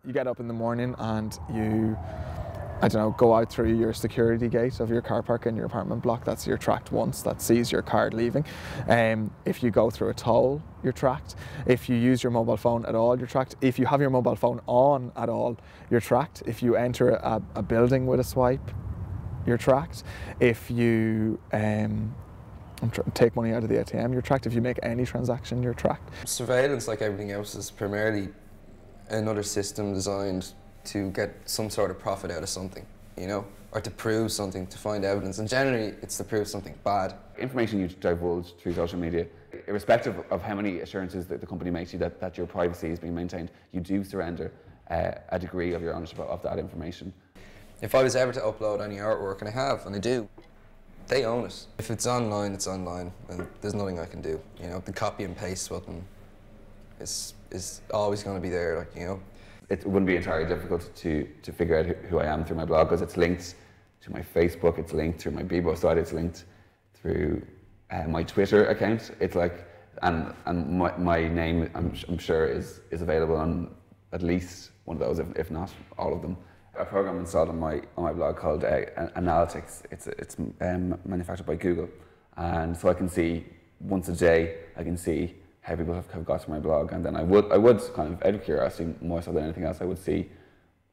You get up in the morning and you, I don't know, go out through your security gate of your car park in your apartment block. That's you're tracked once. That sees your card leaving. If you go through a toll, you're tracked. If you use your mobile phone at all, you're tracked. If you have your mobile phone on at all, you're tracked. If you enter a building with a swipe, you're tracked. If you take money out of the ATM, you're tracked. If you make any transaction, you're tracked. Surveillance, like everything else, is primarily another system designed to get some sort of profit out of something, you know, or to prove something, to find evidence, and generally it's to prove something bad. Information you divulge through social media, irrespective of how many assurances that the company makes you that your privacy is being maintained, you do surrender a degree of your ownership of that information. If I was ever to upload any artwork, and I have, and I do, they own it. If it's online, it's online, and there's nothing I can do. You know, the copy and paste button is always going to be there, like, you know. It wouldn't be entirely difficult to figure out who I am through my blog, because it's linked to my Facebook, it's linked through my Bebo site, it's linked through my Twitter account. It's like, and my name, I'm sure is available on at least one of those, if not all of them. A program installed on my blog called Analytics. It's manufactured by Google, and so I can see once a day. I can see how people have got to my blog, and then I would kind of, out of curiosity more so than anything else, I would see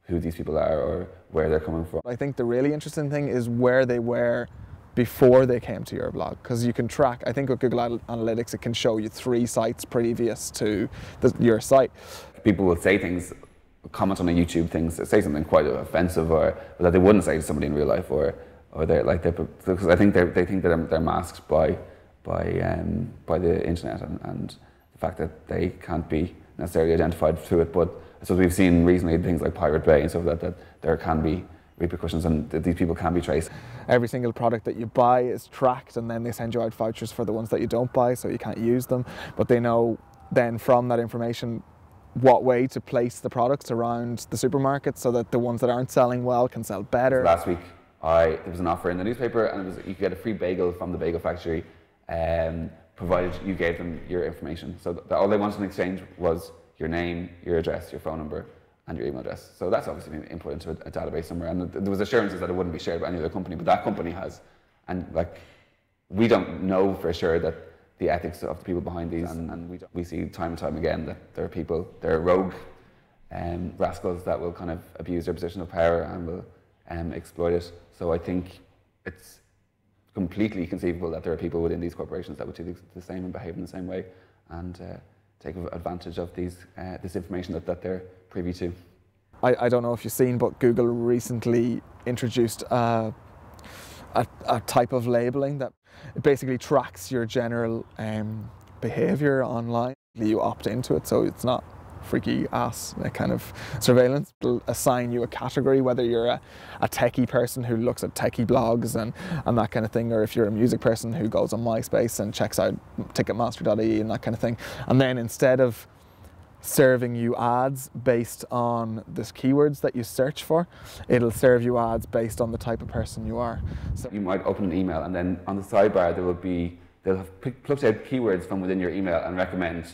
who these people are or where they're coming from. I think the really interesting thing is where they were before they came to your blog, because you can track. I think with Google Analytics, it can show you 3 sites previous to your site. People will say things, comment on a YouTube thing, say something quite offensive, or that they wouldn't say to somebody in real life, or they're like, because I think they think that they're masked by the internet and the fact that they can't be necessarily identified through it. But so we've seen recently things like Pirate Bay and stuff that there can be repercussions, and that these people can be traced. Every single product that you buy is tracked, and then they send you out vouchers for the ones that you don't buy, so you can't use them. But they know then from that information what way to place the products around the supermarket, so that the ones that aren't selling well can sell better. Last week, there was an offer in the newspaper, and you could get a free bagel from the bagel factory, provided you gave them your information. So all they wanted in exchange was your name, your address, your phone number, and your email address. So that's obviously been input into a database somewhere, and there was assurances that it wouldn't be shared by any other company, but that company has. And like, we don't know for sure that the ethics of the people behind these, and we see time and time again that there are rogue rascals that will kind of abuse their position of power and will exploit it. So I think it's completely conceivable that there are people within these corporations that would do the same and behave in the same way, and take advantage of this information that they're privy to. I don't know if you've seen, but Google recently introduced a type of labeling that basically tracks your general behavior online. You opt into it, so it's not freaky ass kind of surveillance. It'll assign you a category, whether you're a techie person who looks at techie blogs and that kind of thing, or if you're a music person who goes on MySpace and checks out Ticketmaster.ie and that kind of thing. And then instead of serving you ads based on the keywords that you search for, it'll serve you ads based on the type of person you are. So you might open an email, and then on the sidebar they'll have plucked out keywords from within your email and recommend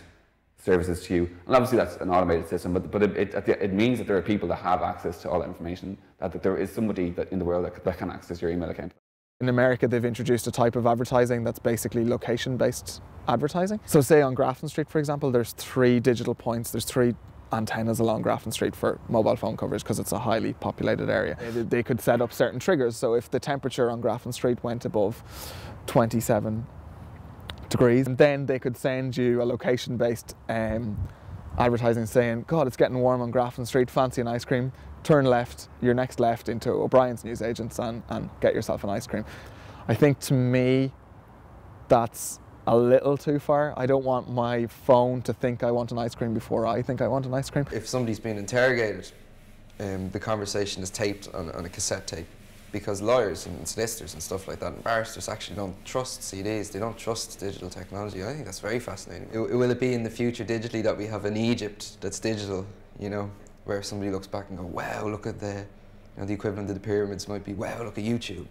services to you. And obviously that's an automated system, but it means that there are people that have access to all that information, that there is somebody in the world that can access your email account. In America, they've introduced a type of advertising that's basically location-based advertising. So say on Grafton Street, for example, there's 3 digital points, there's 3 antennas along Grafton Street for mobile phone coverage, because it's a highly populated area. They could set up certain triggers, so if the temperature on Grafton Street went above 27 degrees, and then they could send you a location-based advertising saying, God, it's getting warm on Grafton Street, fancy an ice cream, turn left, your next left into O'Brien's Newsagents and get yourself an ice cream. I think, to me, that's a little too far. I don't want my phone to think I want an ice cream before I think I want an ice cream. If somebody's being interrogated, the conversation is taped on a cassette tape, because lawyers and solicitors and stuff like that and barristers actually don't trust CDs, they don't trust digital technology. I think that's very fascinating. Will it be in the future digitally that we have an Egypt that's digital, you know, where somebody looks back and go, wow, look at the equivalent of the pyramids might be, wow, look at YouTube.